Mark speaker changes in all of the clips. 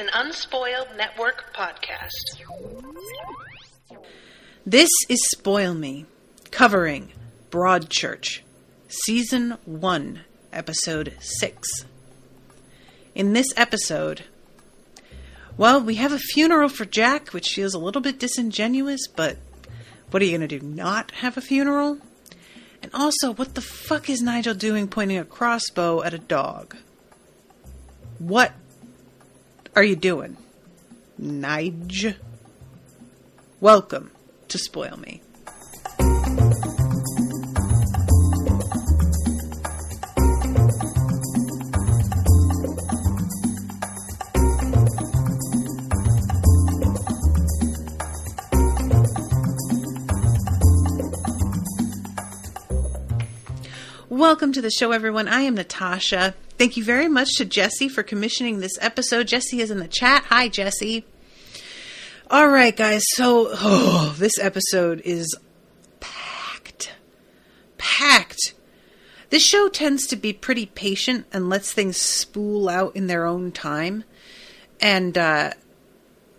Speaker 1: an Unspoiled Network podcast.
Speaker 2: This is Spoil Me, covering Broadchurch, Season 1, Episode 6. In this episode, well, we have a funeral for Jack, which feels a little bit disingenuous, but what are you going to do, not have a funeral? And also, what the fuck is Nigel doing pointing a crossbow at a dog? What are you doing, Nige? Welcome to Spoil Me. Welcome to the show, everyone. I am Natasha. Thank you very much to Jesse for commissioning this episode. Jesse is in the chat. Hi, Jesse. All right, guys. So, this episode is packed. This show tends to be pretty patient and lets things spool out in their own time. And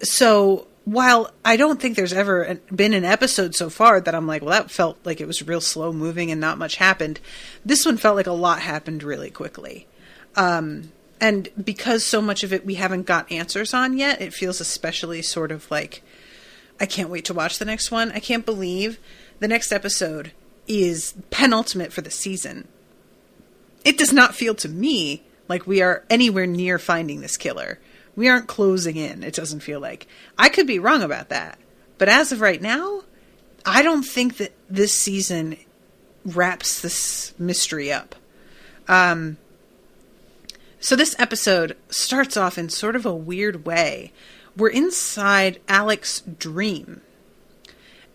Speaker 2: so, while I don't think there's ever been an episode so far that I'm like, well, that felt like it was real slow moving and not much happened, this one felt like a lot happened really quickly. And because so much of it we haven't got answers on yet, it feels especially sort of like, I can't wait to watch the next one. I can't believe the next episode is penultimate for the season. It does not feel to me like we are anywhere near finding this killer. We aren't closing in, it doesn't feel like. I could be wrong about that. But as of right now, I don't think that this season wraps this mystery up. So this episode starts off in sort of a weird way. We're inside Alec's dream.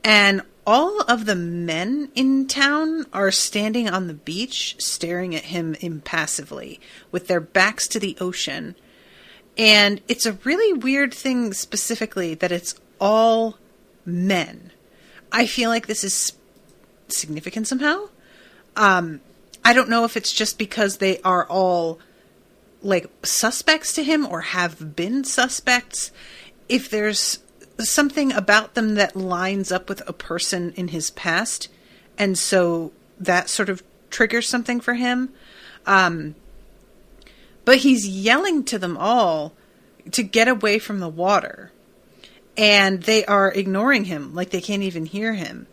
Speaker 2: And all of the men in town are standing on the beach, staring at him impassively, with their backs to the ocean. And it's a really weird thing specifically that it's all men. I feel like this is significant somehow. I don't know if it's just because they are all like suspects to him or have been suspects. If there's something about them that lines up with a person in his past. And so that sort of triggers something for him. But he's yelling to them all to get away from the water. And they are ignoring him, like they can't even hear him.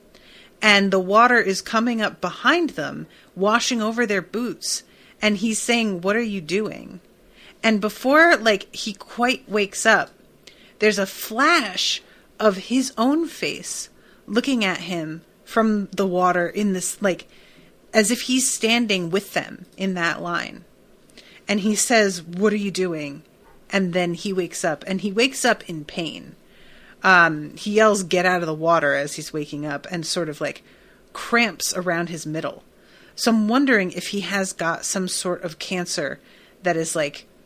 Speaker 2: And the water is coming up behind them, washing over their boots. And he's saying, "What are you doing?" And before, he quite wakes up, there's a flash of his own face looking at him from the water in this, as if he's standing with them in that line. And he says, "What are you doing?" And then he wakes up, and he wakes up in pain. He yells, "Get out of the water," as he's waking up, and sort of cramps around his middle. So I'm wondering if he has got some sort of cancer that is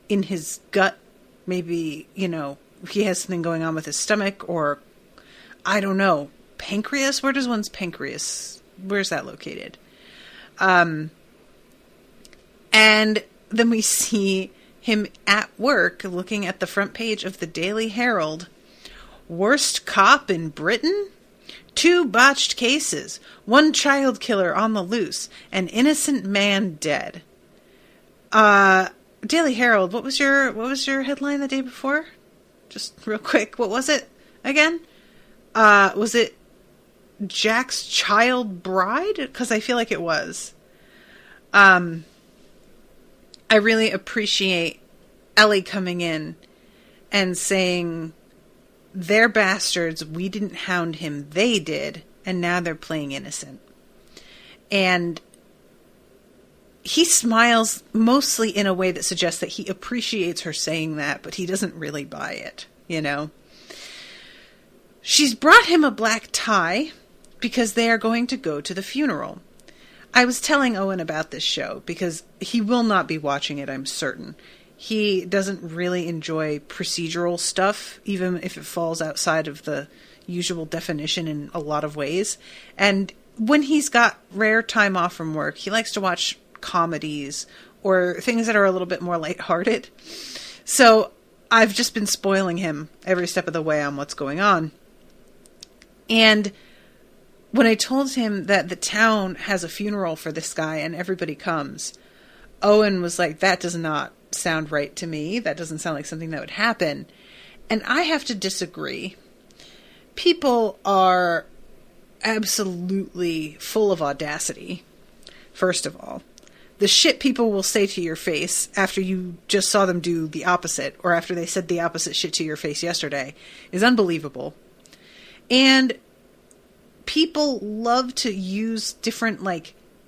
Speaker 2: in his gut. Maybe, he has something going on with his stomach, or I don't know, pancreas. Where does one's pancreas, where's that located? And then we see him at work looking at the front page of the Daily Herald. Worst cop in Britain? 2 botched cases. 1 child killer on the loose. An innocent man dead. Daily Herald, what was your headline the day before? Just real quick, what was it again? Was it Jack's child bride? Because I feel like it was. I really appreciate Ellie coming in and saying, "They're bastards, we didn't hound him, they did, and now they're playing innocent." And he smiles mostly in a way that suggests that he appreciates her saying that, but he doesn't really buy it, She's brought him a black tie because they are going to go to the funeral. I was telling Owen about this show because he will not be watching it, I'm certain. He doesn't really enjoy procedural stuff, even if it falls outside of the usual definition in a lot of ways. And when he's got rare time off from work, he likes to watch comedies or things that are a little bit more lighthearted. So I've just been spoiling him every step of the way on what's going on. And when I told him that the town has a funeral for this guy and everybody comes, Owen was like, that does not sound right to me. That doesn't sound like something that would happen. And I have to disagree. People are absolutely full of audacity, first of all. The shit people will say to your face after you just saw them do the opposite, or after they said the opposite shit to your face yesterday, is unbelievable. And people love to use different,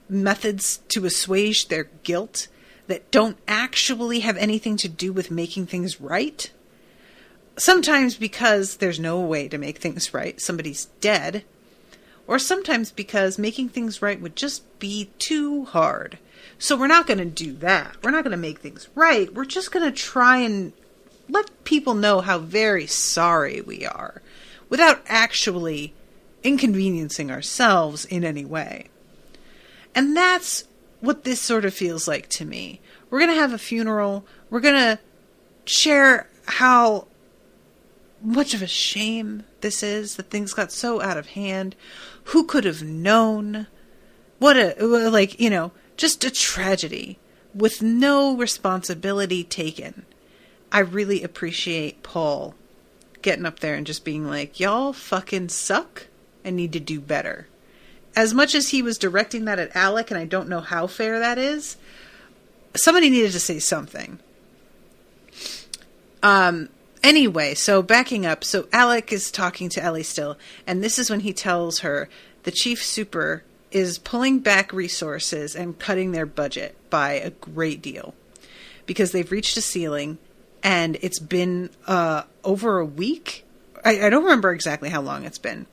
Speaker 2: methods to assuage their guilt that don't actually have anything to do with making things right. Sometimes because there's no way to make things right, somebody's dead, or sometimes because making things right would just be too hard. So we're not going to do that. We're not going to make things right. We're just going to try and let people know how very sorry we are without actually inconveniencing ourselves in any way. And that's what this sort of feels like to me. We're going to have a funeral. We're going to share how much of a shame this is, that things got so out of hand. Who could have known? Just a tragedy with no responsibility taken. I really appreciate Paul getting up there and just being like, y'all fucking suck and need to do better. As much as he was directing that at Alec, and I don't know how fair that is, somebody needed to say something. Anyway, so backing up, so Alec is talking to Ellie still, and this is when he tells her the chief super is pulling back resources and cutting their budget by a great deal because they've reached a ceiling, and it's been over a week. I don't remember exactly how long it's been.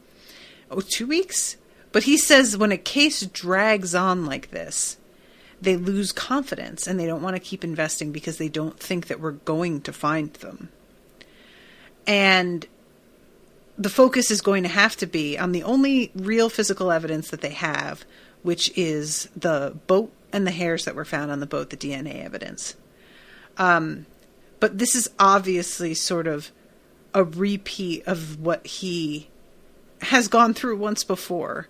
Speaker 2: 2 weeks? But he says when a case drags on like this, they lose confidence and they don't want to keep investing because they don't think that we're going to find them. And the focus is going to have to be on the only real physical evidence that they have, which is the boat and the hairs that were found on the boat, the DNA evidence. But this is obviously sort of a repeat of what he has gone through once before.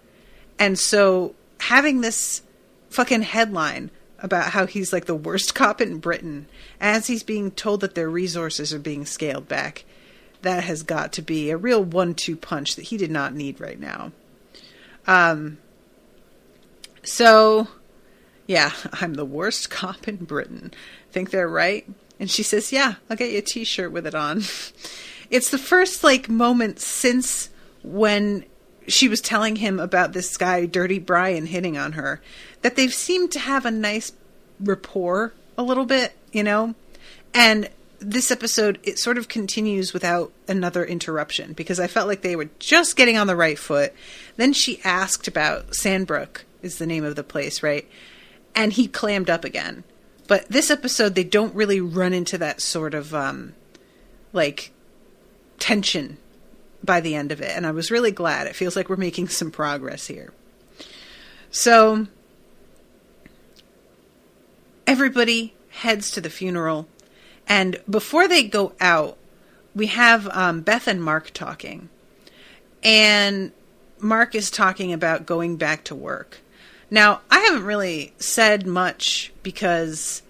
Speaker 2: And so having this fucking headline about how he's like the worst cop in Britain as he's being told that their resources are being scaled back, that has got to be a real 1-2 punch that he did not need right now. So, yeah, I'm the worst cop in Britain. Think they're right? And she says, yeah, I'll get you a t-shirt with it on. It's the first, moment since when she was telling him about this guy, Dirty Brian, hitting on her, that they've seemed to have a nice rapport a little bit, And this episode, it sort of continues without another interruption because I felt like they were just getting on the right foot. Then she asked about Sandbrook is the name of the place, right? And he clammed up again. But this episode, they don't really run into that sort of, tension by the end of it. And I was really glad. It feels like we're making some progress here. So everybody heads to the funeral. And before they go out, we have Beth and Mark talking. And Mark is talking about going back to work. Now, I haven't really said much because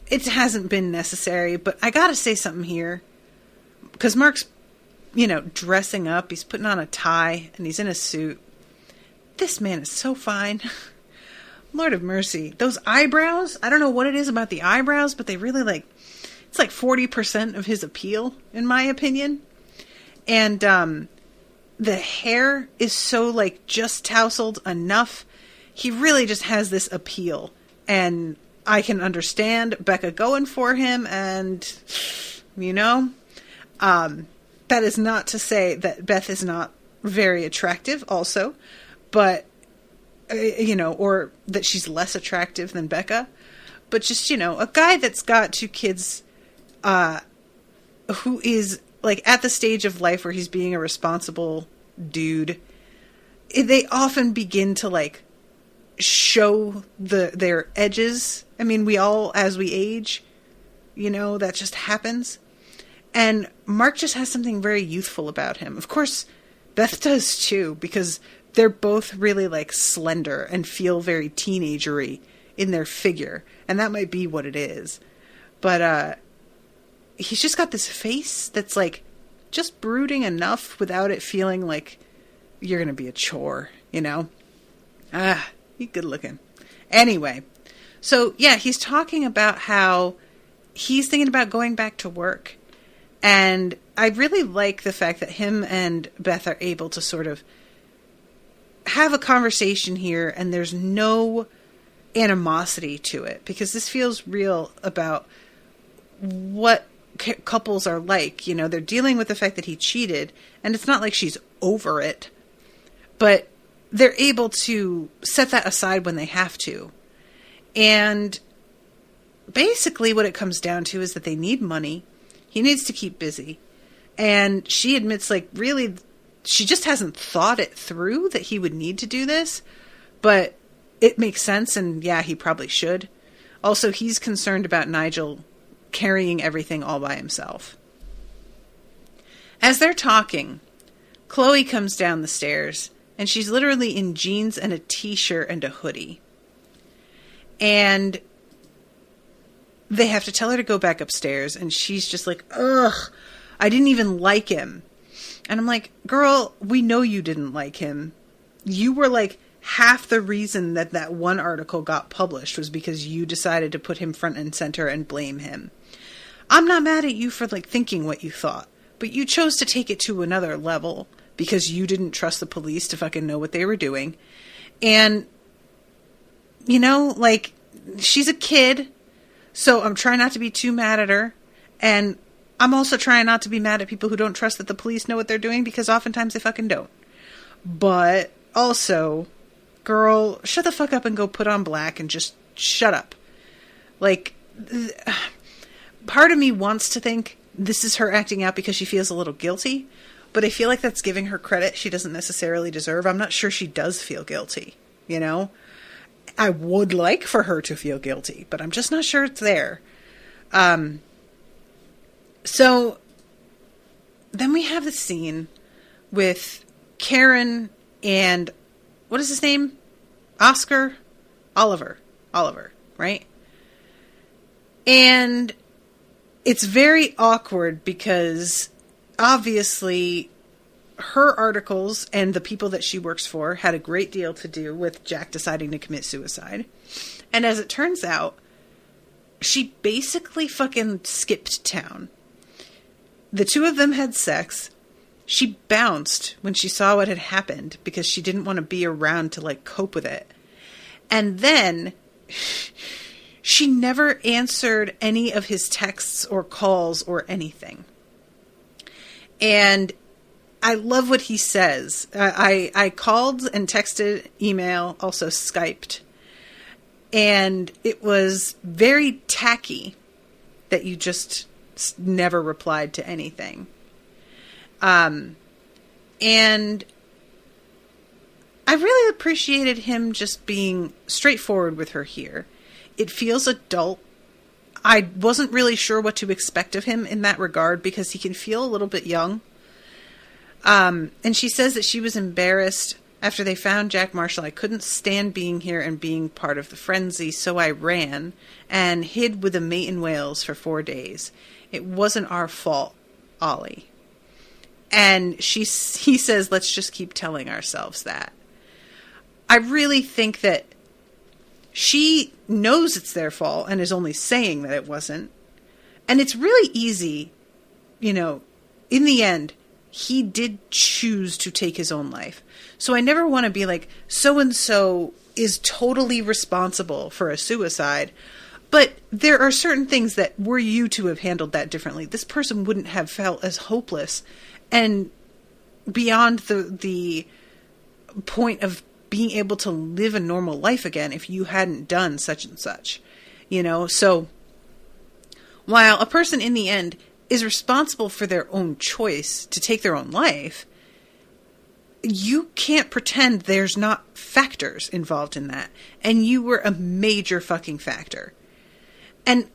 Speaker 2: it hasn't been necessary, but I gotta say something here. Because Mark's, dressing up, he's putting on a tie, and he's in a suit. This man is so fine. Lord of mercy. Those eyebrows, I don't know what it is about the eyebrows, but they really it's like 40% of his appeal, in my opinion. And the hair is so just tousled enough. He really just has this appeal. And I can understand Becca going for him, and, that is not to say that Beth is not very attractive also, but, or that she's less attractive than Becca, but just, a guy that's got 2 kids, who is at the stage of life where he's being a responsible dude. They often begin to show their edges. I mean, we all, as we age, that just happens. And Mark just has something very youthful about him. Of course, Beth does too, because they're both really like slender and feel very teenagery in their figure. And that might be what it is. But he's just got this face that's like just brooding enough without it feeling like you're going to be a chore, he's good looking. Anyway, so yeah, he's talking about how he's thinking about going back to work. And I really like the fact that him and Beth are able to sort of have a conversation here, and there's no animosity to it, because this feels real about what couples are like. They're dealing with the fact that he cheated, and it's not like she's over it, but they're able to set that aside when they have to. And basically what it comes down to is that they need money. He needs to keep busy. And she admits, like, really, she just hasn't thought it through that he would need to do this. But it makes sense, and yeah, he probably should. Also, he's concerned about Nigel carrying everything all by himself. As they're talking, Chloe comes down the stairs, and she's literally in jeans and a t-shirt and a hoodie. And they have to tell her to go back upstairs, and she's just like, ugh, I didn't even like him. And I'm like, girl, we know you didn't like him. You were like half the reason that one article got published was because you decided to put him front and center and blame him. I'm not mad at you for like thinking what you thought, but you chose to take it to another level because you didn't trust the police to fucking know what they were doing. And, like, she's a kid. So I'm trying not to be too mad at her. And I'm also trying not to be mad at people who don't trust that the police know what they're doing, because oftentimes they fucking don't. But also, girl, shut the fuck up and go put on black and just shut up. Like, part of me wants to think this is her acting out because she feels a little guilty. But I feel like that's giving her credit she doesn't necessarily deserve. I'm not sure she does feel guilty, I would like for her to feel guilty, but I'm just not sure it's there. So then we have the scene with Karen and, what is his name? Oliver, right? And it's very awkward because obviously her articles and the people that she works for had a great deal to do with Jack deciding to commit suicide. And as it turns out, she basically fucking skipped town. The two of them had sex. She bounced when she saw what had happened because she didn't want to be around to like cope with it. And then she never answered any of his texts or calls or anything. And I love what he says. I called and texted, email, also Skyped. And it was very tacky that you just never replied to anything. And I really appreciated him just being straightforward with her here. It feels adult. I wasn't really sure what to expect of him in that regard because he can feel a little bit young. And she says that she was embarrassed after they found Jack Marshall. I couldn't stand being here and being part of the frenzy, so I ran and hid with a mate in Wales for 4 days. It wasn't our fault, Ollie. And he says, let's just keep telling ourselves that. I really think that she knows it's their fault and is only saying that it wasn't. And it's really easy, in the end, he did choose to take his own life. So I never want to be like, so-and-so is totally responsible for a suicide. But there are certain things that were you to have handled that differently, this person wouldn't have felt as hopeless and beyond the point of being able to live a normal life again if you hadn't done such and such. So while a person in the end is responsible for their own choice to take their own life, you can't pretend there's not factors involved in that. And you were a major fucking factor. And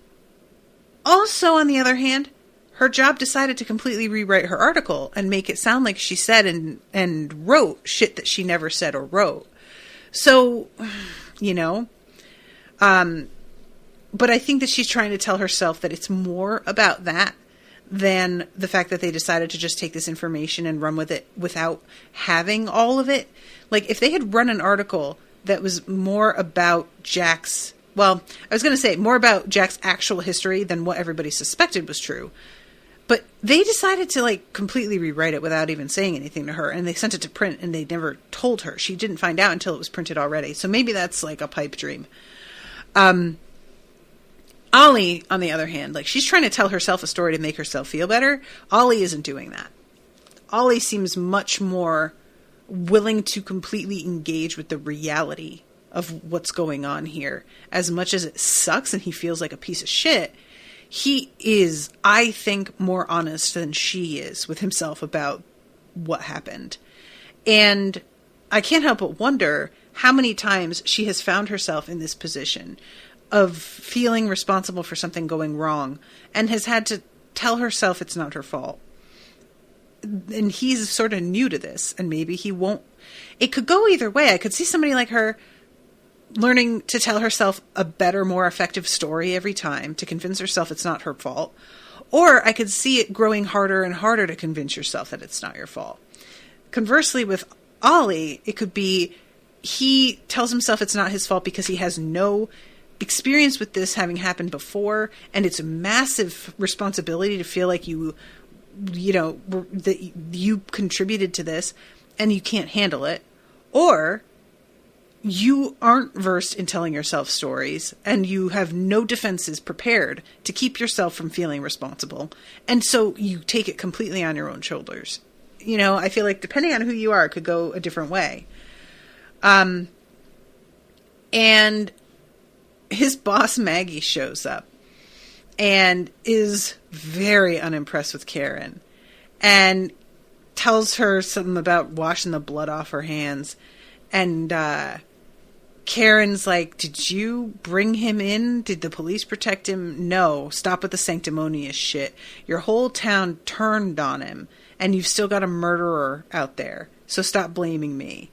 Speaker 2: Also, on the other hand, her job decided to completely rewrite her article and make it sound like she said and wrote shit that she never said or wrote. So, you know, but I think that she's trying to tell herself that it's more about that than the fact that they decided to just take this information and run with it without having all of it. Like, if they had run an article that was more about Jack's, well, I was going to say more about Jack's actual history than what everybody suspected was true. But they decided to, like, completely rewrite it without even saying anything to her. And they sent it to print and they never told her. She didn't find out until it was printed already. So maybe that's like a pipe dream. Ollie, on the other hand, like, she's trying to tell herself a story to make herself feel better. Ollie isn't doing that. Ollie seems much more willing to completely engage with the reality of what's going on here. As much as it sucks and he feels like a piece of shit, he is, I think, more honest than she is with himself about what happened. And I can't help but wonder how many times she has found herself in this position of feeling responsible for something going wrong and has had to tell herself it's not her fault. And he's sort of new to this, and maybe he won't. It could go either way. I could see somebody like her learning to tell herself a better, more effective story every time to convince herself it's not her fault. Or I could see it growing harder and harder to convince yourself that it's not your fault. Conversely, with Ollie, it could be he tells himself it's not his fault because he has no experience with this having happened before, and it's a massive responsibility to feel like you know, that you contributed to this and you can't handle it. Or you aren't versed in telling yourself stories and you have no defenses prepared to keep yourself from feeling responsible. And so you take it completely on your own shoulders. You know, I feel like depending on who you are, it could go a different way. And his boss, Maggie, shows up and is very unimpressed with Karen and tells her something about washing the blood off her hands. And Karen's like, did you bring him in? Did the police protect him? No. Stop with the sanctimonious shit. Your whole town turned on him, and you've still got a murderer out there. So stop blaming me.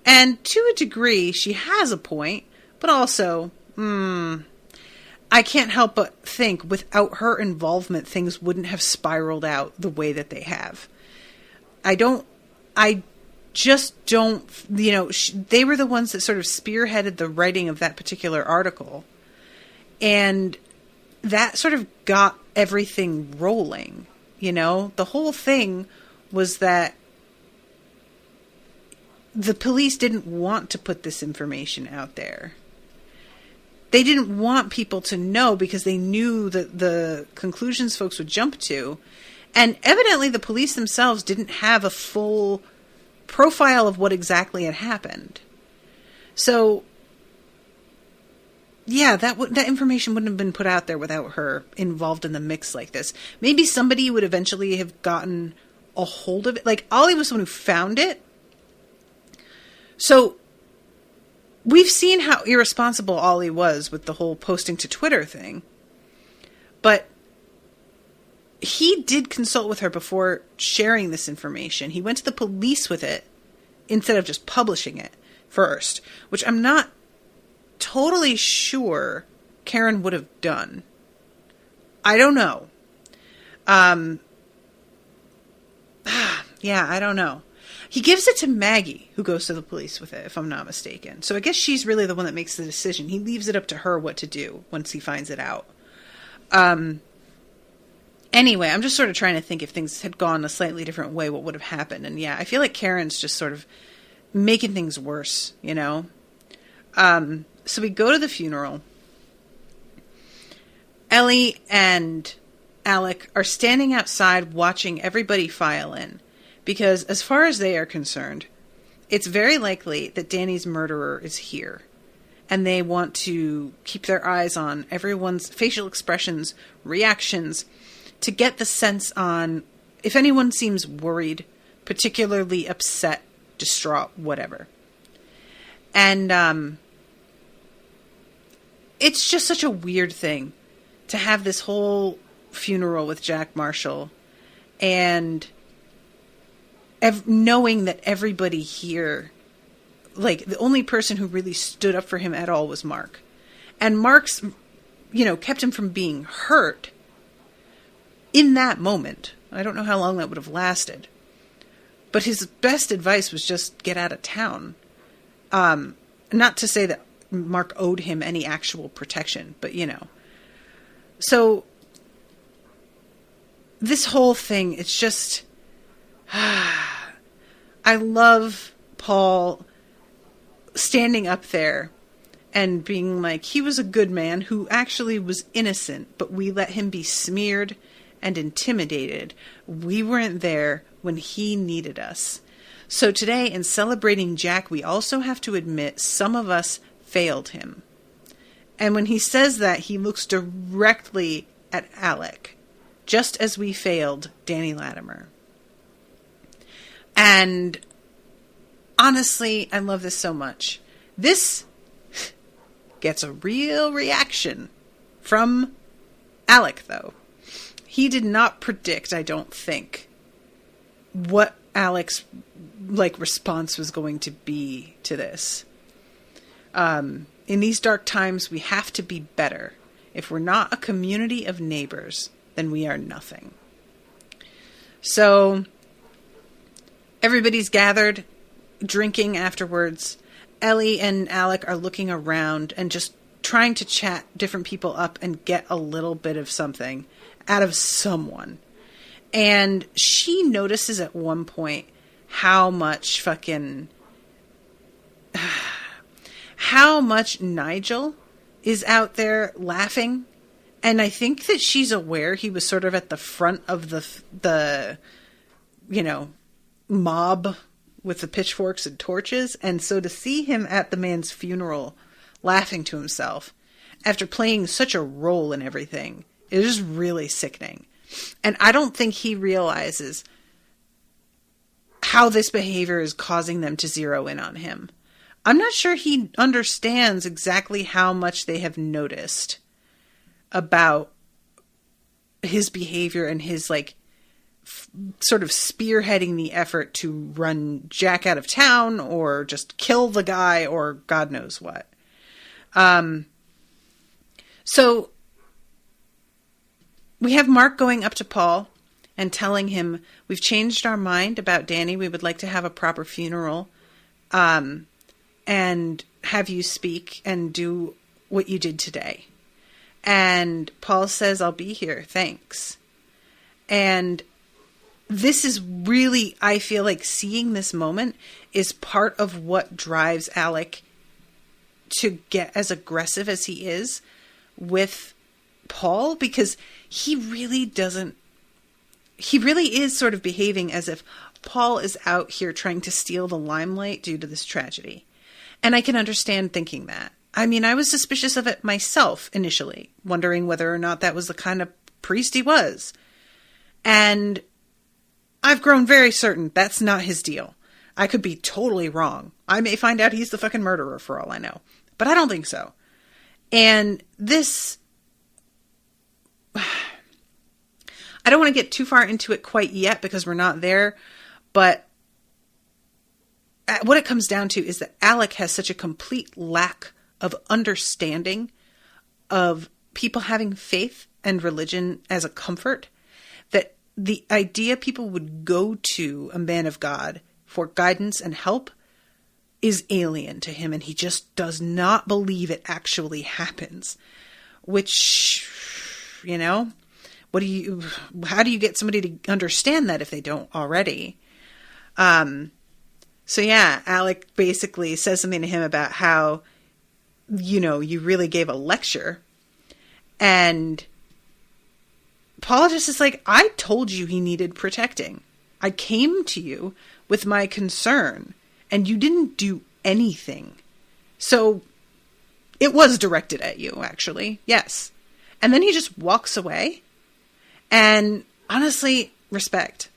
Speaker 2: And to a degree, she has a point, but also, I can't help but think without her involvement, things wouldn't have spiraled out the way that they have. I just don't, you know, they were the ones that sort of spearheaded the writing of that particular article. And that sort of got everything rolling, you know? The whole thing was that the police didn't want to put this information out there. They didn't want people to know because they knew that the conclusions folks would jump to. And evidently the police themselves didn't have a full profile of what exactly had happened. So, yeah, that information wouldn't have been put out there without her involved in the mix like this. Maybe somebody would eventually have gotten a hold of it. Like, Ollie was the one who found it. So, we've seen how irresponsible Ollie was with the whole posting to Twitter thing. But he did consult with her before sharing this information. He went to the police with it instead of just publishing it first, which I'm not totally sure Karen would have done. I don't know. Yeah, I don't know. He gives it to Maggie, who goes to the police with it, if I'm not mistaken. So I guess she's really the one that makes the decision. He leaves it up to her what to do once he finds it out. Anyway, I'm just sort of trying to think if things had gone a slightly different way, what would have happened. And yeah, I feel like Karen's just sort of making things worse, you know? So we go to the funeral. Ellie and Alec are standing outside watching everybody file in. Because as far as they are concerned, it's very likely that Danny's murderer is here. And they want to keep their eyes on everyone's facial expressions, reactions, to get the sense on if anyone seems worried, particularly upset, distraught, whatever. And it's just such a weird thing to have this whole funeral with Jack Marshall and knowing that everybody here, like, the only person who really stood up for him at all was Mark. And Mark's, kept him from being hurt in that moment. I don't know how long that would have lasted. But his best advice was just get out of town. Not to say that Mark owed him any actual protection, but So, this whole thing, it's just... I love Paul standing up there and being like, he was a good man who actually was innocent, but we let him be smeared and intimidated. We weren't there when he needed us. So today, in celebrating Jack, we also have to admit some of us failed him. And when he says that, he looks directly at Alec, just as we failed Danny Latimer. And honestly, I love this so much. This gets a real reaction from Alec, though. He did not predict, I don't think, what Alec's response was going to be to this. In these dark times, we have to be better. If we're not a community of neighbors, then we are nothing. So everybody's gathered, drinking afterwards. Ellie and Alec are looking around and just trying to chat different people up and get a little bit of something out of someone. And she notices at one point how much Nigel is out there laughing. And I think that she's aware he was sort of at the front of the mob with the pitchforks and torches. And so to see him at the man's funeral laughing to himself after playing such a role in everything, it is really sickening. And I don't think he realizes how this behavior is causing them to zero in on him. I'm not sure he understands exactly how much they have noticed about his behavior and his sort of spearheading the effort to run Jack out of town or just kill the guy or God knows what. So we have Mark going up to Paul and telling him, we've changed our mind about Danny. We would like to have a proper funeral, and have you speak and do what you did today. And Paul says, I'll be here. Thanks. And this is really, I feel like seeing this moment is part of what drives Alec to get as aggressive as he is with Paul, because he really is sort of behaving as if Paul is out here trying to steal the limelight due to this tragedy. And I can understand thinking that. I mean, I was suspicious of it myself initially, wondering whether or not that was the kind of priest he was. And I've grown very certain that's not his deal. I could be totally wrong. I may find out he's the fucking murderer for all I know. But I don't think so. And this... I don't want to get too far into it quite yet because we're not there. But what it comes down to is that Alec has such a complete lack of understanding of people having faith and religion as a comfort, that the idea people would go to a man of God for guidance and help is alien to him, and he just does not believe it actually happens. Which, how do you get somebody to understand that if they don't already? So yeah, Alec basically says something to him about how, you really gave a lecture. And Paul just is like, I told you he needed protecting. I came to you with my concern, and you didn't do anything. So it was directed at you, actually. Yes. And then he just walks away. And honestly, respect.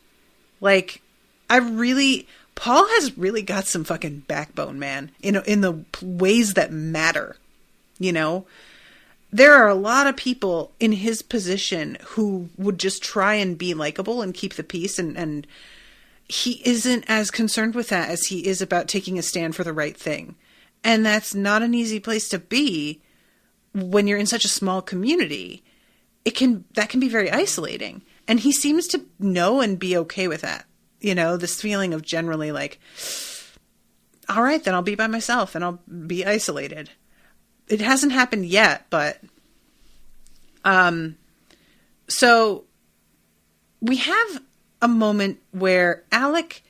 Speaker 2: Paul has really got some fucking backbone, man, in the ways that matter, there are a lot of people in his position who would just try and be likable and keep the peace, and he isn't as concerned with that as he is about taking a stand for the right thing. And that's not an easy place to be when you're in such a small community. That can be very isolating. And he seems to know and be okay with that. You know, this feeling of generally like, all right, then I'll be by myself and I'll be isolated. It hasn't happened yet, but, so we have a moment where Alec,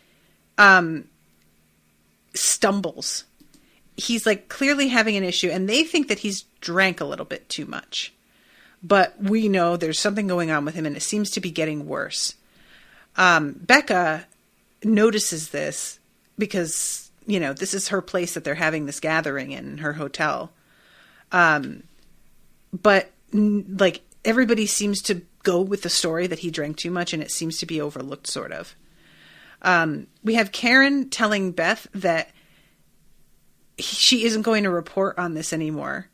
Speaker 2: stumbles. He's like clearly having an issue, and they think that he's drank a little bit too much, but we know there's something going on with him, and it seems to be getting worse. Becca notices this because, you know, this is her place that they're having this gathering in her hotel. But like everybody seems to go with the story that he drank too much, and it seems to be overlooked sort of. We have Karen telling Beth that she isn't going to report on this anymore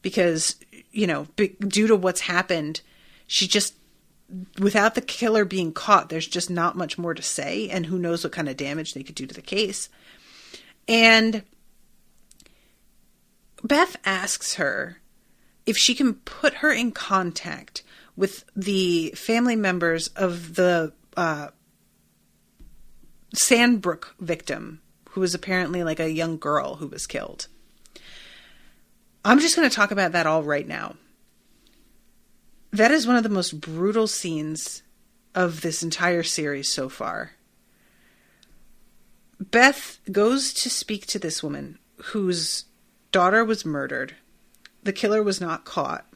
Speaker 2: because, you know, due to what's happened, she just, without the killer being caught, there's just not much more to say, and who knows what kind of damage they could do to the case. And Beth asks her if she can put her in contact with the family members of the Sandbrook victim, who was apparently like a young girl who was killed. I'm just going to talk about that all right now. That is one of the most brutal scenes of this entire series so far. Beth goes to speak to this woman whose daughter was murdered. The killer was not caught.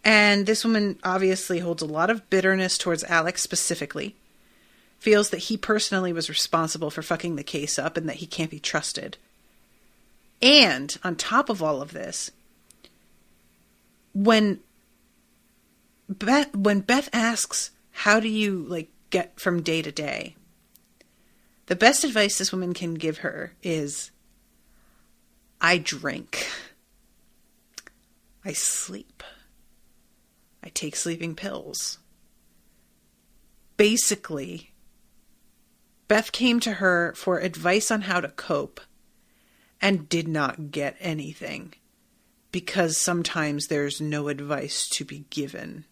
Speaker 2: And this woman obviously holds a lot of bitterness towards Alex specifically. Feels that he personally was responsible for fucking the case up and that he can't be trusted. And on top of all of this, when Beth asks, how do you like get from day to day? The best advice this woman can give her is, I drink. I sleep. I take sleeping pills. Basically, Beth came to her for advice on how to cope and did not get anything because sometimes there's no advice to be given.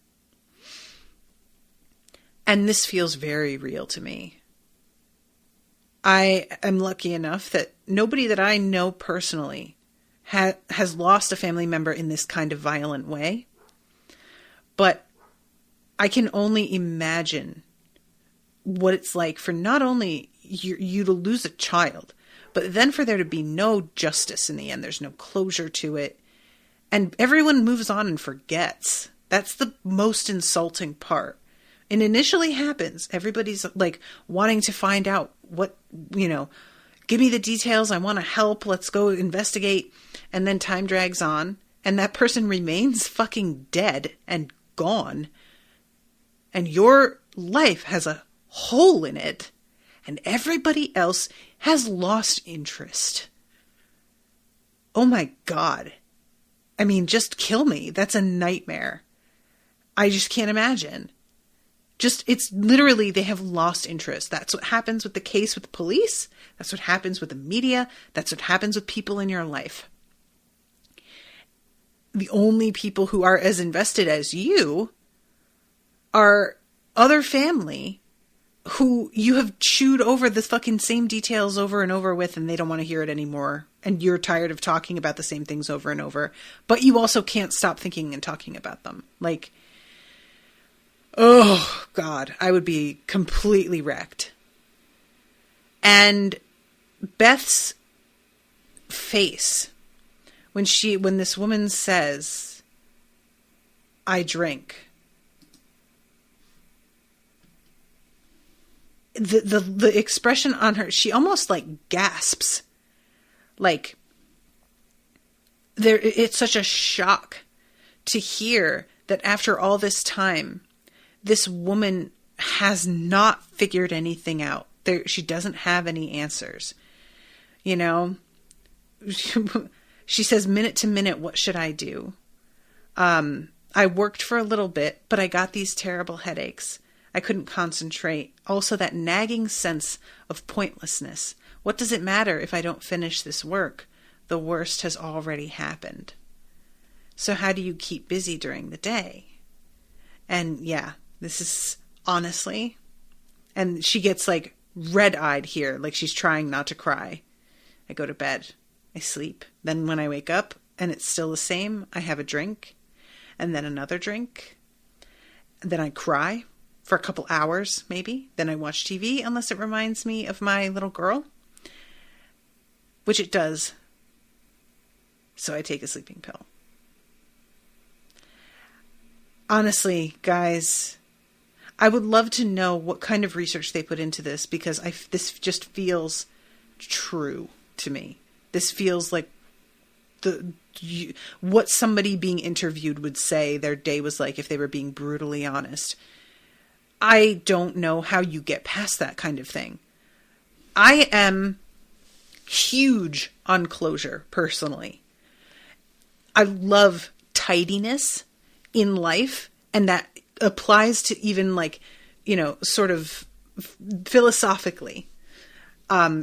Speaker 2: And this feels very real to me. I am lucky enough that nobody that I know personally has lost a family member in this kind of violent way. But I can only imagine what it's like for not only you to lose a child, but then for there to be no justice in the end. There's no closure to it. And everyone moves on and forgets. That's the most insulting part. It initially happens. Everybody's like wanting to find out what, you know, give me the details. I want to help. Let's go investigate. And then time drags on and that person remains fucking dead and gone. And your life has a hole in it. And everybody else has lost interest. Oh my God. I mean, just kill me. That's a nightmare. I just can't imagine. It's literally, they have lost interest. That's what happens with the case with the police. That's what happens with the media. That's what happens with people in your life. The only people who are as invested as you are other family who you have chewed over the fucking same details over and over with, and they don't want to hear it anymore. And you're tired of talking about the same things over and over, but you also can't stop thinking and talking about them. Like, oh God, I would be completely wrecked. And Beth's face when this woman says, I drink, the expression on her, she almost like gasps. Like, it's such a shock to hear that after all this time, this woman has not figured anything out. She doesn't have any answers. You know, she says, minute to minute, what should I do? I worked for a little bit, but I got these terrible headaches. I couldn't concentrate. Also, that nagging sense of pointlessness. What does it matter if I don't finish this work? The worst has already happened. So how do you keep busy during the day? And yeah, this is honestly, and she gets like red-eyed here, like she's trying not to cry. I go to bed. I sleep. Then when I wake up and it's still the same, I have a drink and then another drink. Then I cry for a couple hours, maybe. Then I watch TV unless it reminds me of my little girl, which it does. So I take a sleeping pill. Honestly, guys, I would love to know what kind of research they put into this, because this just feels true to me. This feels like what somebody being interviewed would say their day was like if they were being brutally honest. I don't know how you get past that kind of thing. I am huge on closure, personally. I love tidiness in life, and that applies to even like, sort of philosophically,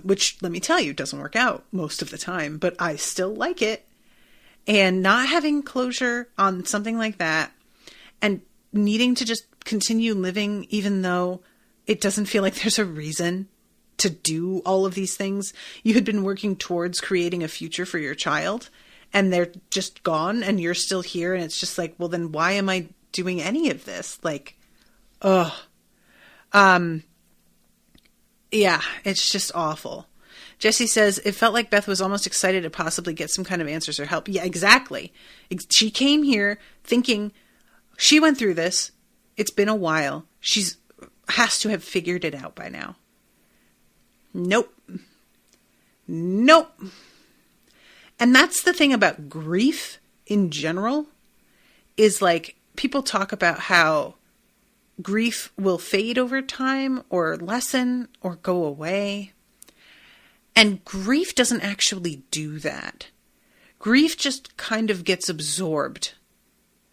Speaker 2: which, let me tell you, doesn't work out most of the time, but I still like it. And not having closure on something like that and needing to just continue living, even though it doesn't feel like there's a reason to do all of these things. You had been working towards creating a future for your child, and they're just gone, and you're still here. And it's just like, well, then why am I doing any of this? Like, yeah, it's just awful. Jesse says, it felt like Beth was almost excited to possibly get some kind of answers or help. Yeah, exactly. She came here thinking she went through this. It's been a while. Has to have figured it out by now. Nope. And that's the thing about grief in general, is like, people talk about how grief will fade over time or lessen or go away. And grief doesn't actually do that. Grief just kind of gets absorbed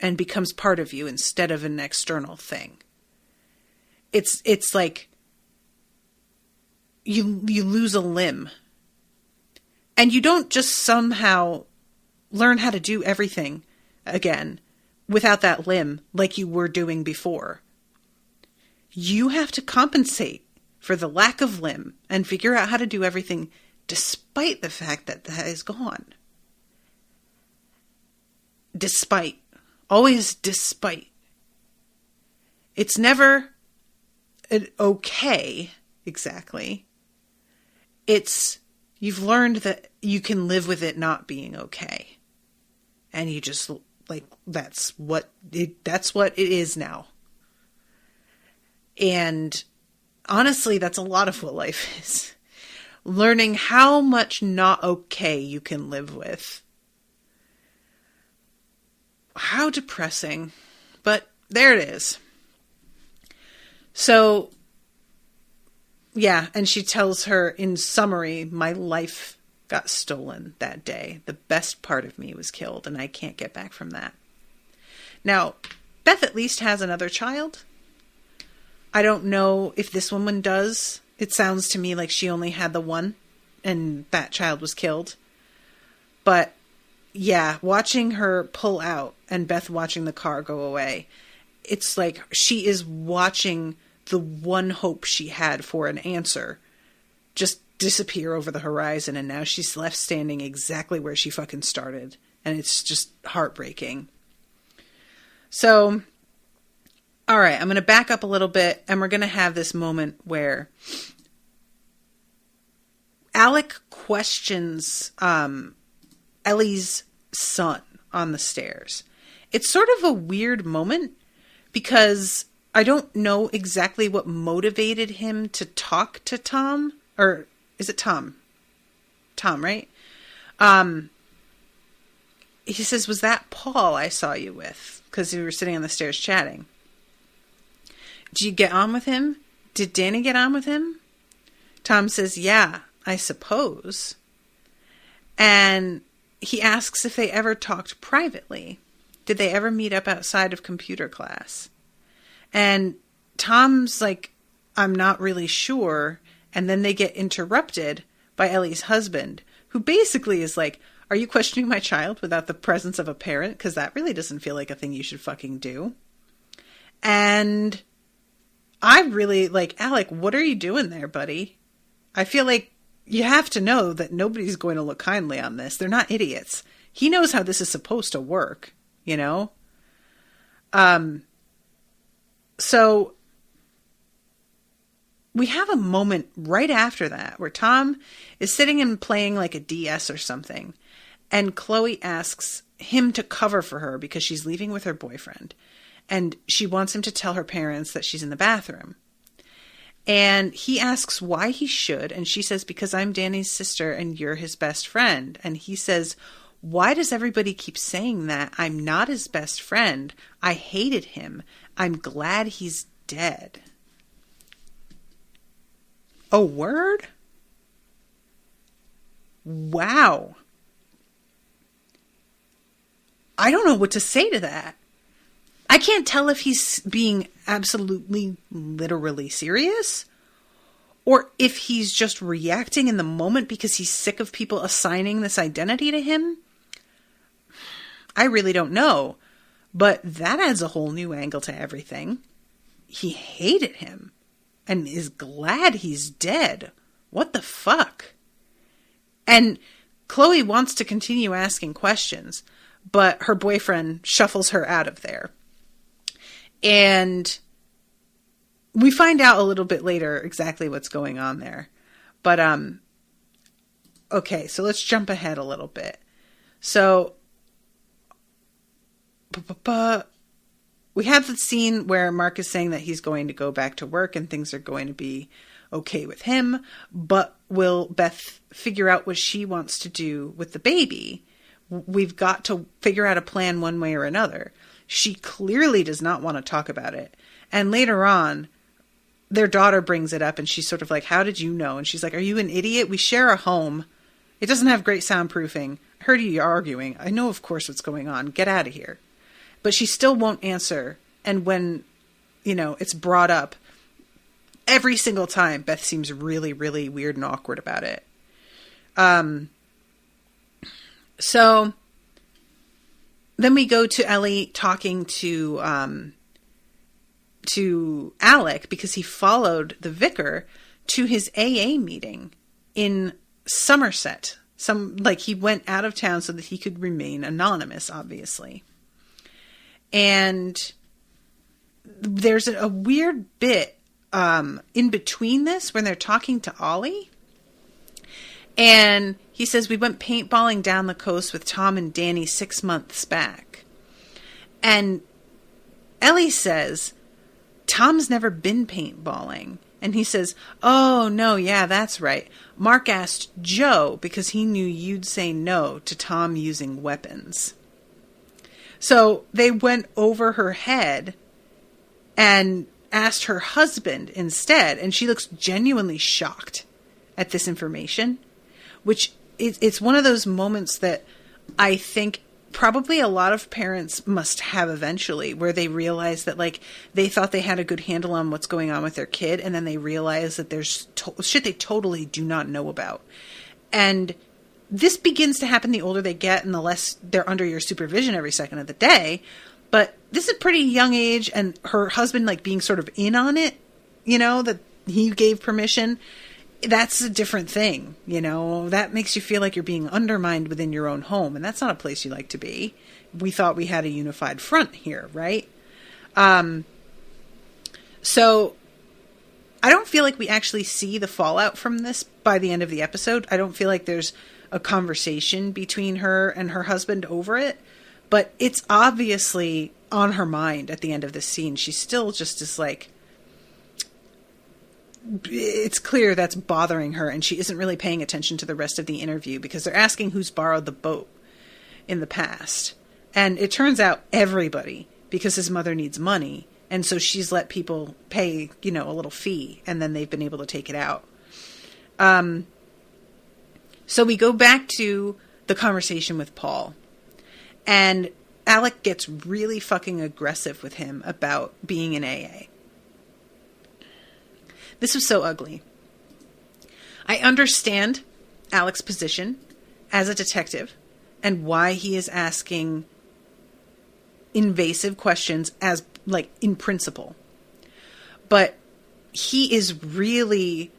Speaker 2: and becomes part of you instead of an external thing. It's like you lose a limb, and you don't just somehow learn how to do everything again without that limb like you were doing before. You have to compensate for the lack of limb and figure out how to do everything despite the fact that that is gone. Despite. Always despite. It's never an okay, exactly. It's, you've learned that you can live with it not being okay. And you just, like, that's what it is now. And honestly, that's a lot of what life is. Learning how much not okay you can live with. How depressing. But there it is. So, yeah, and she tells her, in summary, my life got stolen that day. The best part of me was killed, and I can't get back from that. Now, Beth at least has another child. I don't know if this woman does. It sounds to me like she only had the one, and that child was killed. But, yeah, watching her pull out and Beth watching the car go away, it's like she is watching the one hope she had for an answer just disappear over the horizon, and now she's left standing exactly where she fucking started. And it's just heartbreaking. So, all right, I'm going to back up a little bit, and we're going to have this moment where Alec questions Ellie's son on the stairs. It's sort of a weird moment because I don't know exactly what motivated him to talk to Tom. Or is it Tom? Tom, right? He says, was that Paul I saw you with? Because we were sitting on the stairs chatting. Did you get on with him? Did Danny get on with him? Tom says, yeah, I suppose. And he asks if they ever talked privately. did they ever meet up outside of computer class? And Tom's like, I'm not really sure. And then they get interrupted by Ellie's husband, who basically is like, are you questioning my child without the presence of a parent? Because that really doesn't feel like a thing you should fucking do. And I really like, Alec, what are you doing there, buddy? I feel like you have to know that nobody's going to look kindly on this. They're not idiots. He knows how this is supposed to work, you know? So we have a moment right after that where Tom is sitting and playing like a DS or something. And Chloe asks him to cover for her because she's leaving with her boyfriend. And she wants him to tell her parents that she's in the bathroom. And he asks why he should. And she says, because I'm Danny's sister and you're his best friend. And he says, why does everybody keep saying that? I'm not his best friend. I hated him. I'm glad he's dead. A word? Wow. I don't know what to say to that. I can't tell if he's being absolutely, literally serious, or if he's just reacting in the moment because he's sick of people assigning this identity to him. I really don't know, but that adds a whole new angle to everything. He hated him and is glad he's dead. What the fuck? And Chloe wants to continue asking questions, but her boyfriend shuffles her out of there. And we find out a little bit later exactly what's going on there. But, okay, so let's jump ahead a little bit. So, we have the scene where Mark is saying that he's going to go back to work and things are going to be okay with him. But will Beth figure out what she wants to do with the baby? We've got to figure out a plan one way or another. She clearly does not want to talk about it. And later on, their daughter brings it up and she's sort of like, how did you know? And she's like, are you an idiot? We share a home. It doesn't have great soundproofing. I heard you arguing. I know, of course, what's going on. Get out of here. But she still won't answer. And when, it's brought up, every single time, Beth seems really, really weird and awkward about it. So then we go to Ellie talking to Alec because he followed the vicar to his AA meeting in Somerset. He went out of town so that he could remain anonymous, obviously. And there's a weird bit in between this when they're talking to Ollie. And he says, we went paintballing down the coast with Tom and Danny 6 months back. And Ellie says, Tom's never been paintballing. And he says, oh, no, yeah, that's right. Mark asked Joe because he knew you'd say no to Tom using weapons. So they went over her head and asked her husband instead. And she looks genuinely shocked at this information, which it's one of those moments that I think probably a lot of parents must have eventually, where they realize that they thought they had a good handle on what's going on with their kid. And then they realize that there's shit they totally do not know about. And this begins to happen the older they get and the less they're under your supervision every second of the day. But this is a pretty young age, and her husband being sort of in on it, that he gave permission. That's a different thing, that makes you feel like you're being undermined within your own home. And that's not a place you like to be. We thought we had a unified front here, right? So I don't feel like we actually see the fallout from this by the end of the episode. I don't feel like there's a conversation between her and her husband over it, but it's obviously on her mind at the end of this scene. She still just is it's clear that's bothering her, and she isn't really paying attention to the rest of the interview because they're asking who's borrowed the boat in the past. And it turns out everybody, because his mother needs money. And so she's let people pay, a little fee, and then they've been able to take it out. So we go back to the conversation with Paul. And Alec gets really fucking aggressive with him about being in AA. This was so ugly. I understand Alec's position as a detective and why he is asking invasive questions as, like, in principle. But he is really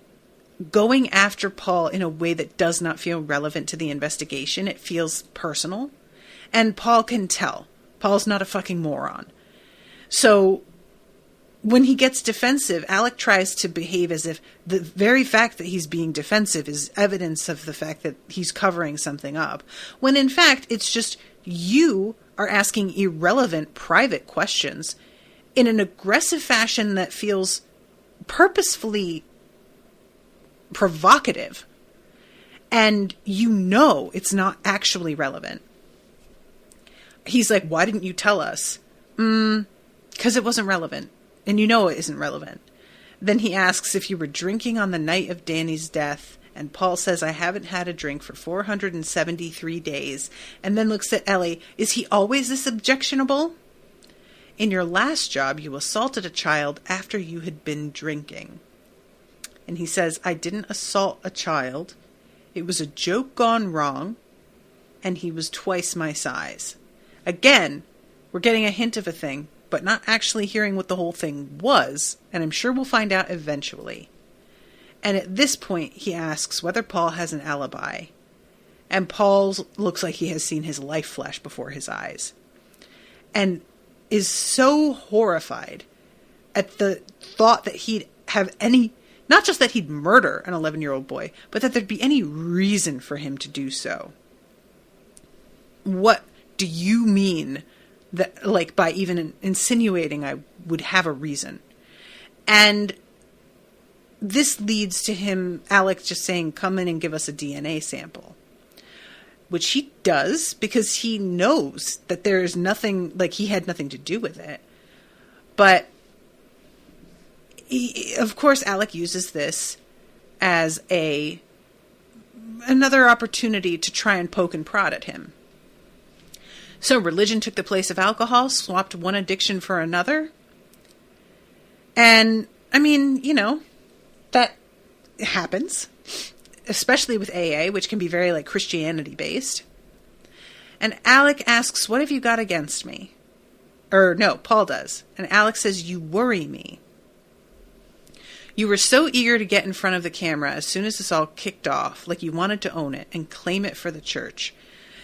Speaker 2: going after Paul in a way that does not feel relevant to the investigation. It feels personal. And Paul can tell. Paul's not a fucking moron. So when he gets defensive, Alec tries to behave as if the very fact that he's being defensive is evidence of the fact that he's covering something up. When in fact, it's just you are asking irrelevant private questions in an aggressive fashion that feels purposefully provocative. And you know it's not actually relevant. He's like, why didn't you tell us? Because it wasn't relevant. And you know it isn't relevant. Then he asks if you were drinking on the night of Danny's death. And Paul says, I haven't had a drink for 473 days. And then looks at Ellie. Is he always this objectionable? In your last job, you assaulted a child after you had been drinking. And he says, I didn't assault a child. It was a joke gone wrong. And he was twice my size. Again, we're getting a hint of a thing, but not actually hearing what the whole thing was, and I'm sure we'll find out eventually. And at this point, he asks whether Paul has an alibi. And Paul looks like he has seen his life flash before his eyes. And is so horrified at the thought that he'd have any, not just that he'd murder an 11-year-old boy, but that there'd be any reason for him to do so. What do you mean that, like, by even insinuating I would have a reason? And this leads to him, Alec, just saying, come in and give us a DNA sample. Which he does, because he knows that there is nothing, like, he had nothing to do with it. But, of course, Alec uses this as another opportunity to try and poke and prod at him. So religion took the place of alcohol, swapped one addiction for another. And, I mean, you know, that happens. Especially with AA, which can be very, like, Christianity-based. And Alec asks, what have you got against me? Or, no, Paul does. And Alec says, you worry me. You were so eager to get in front of the camera as soon as this all kicked off, like you wanted to own it and claim it for the church.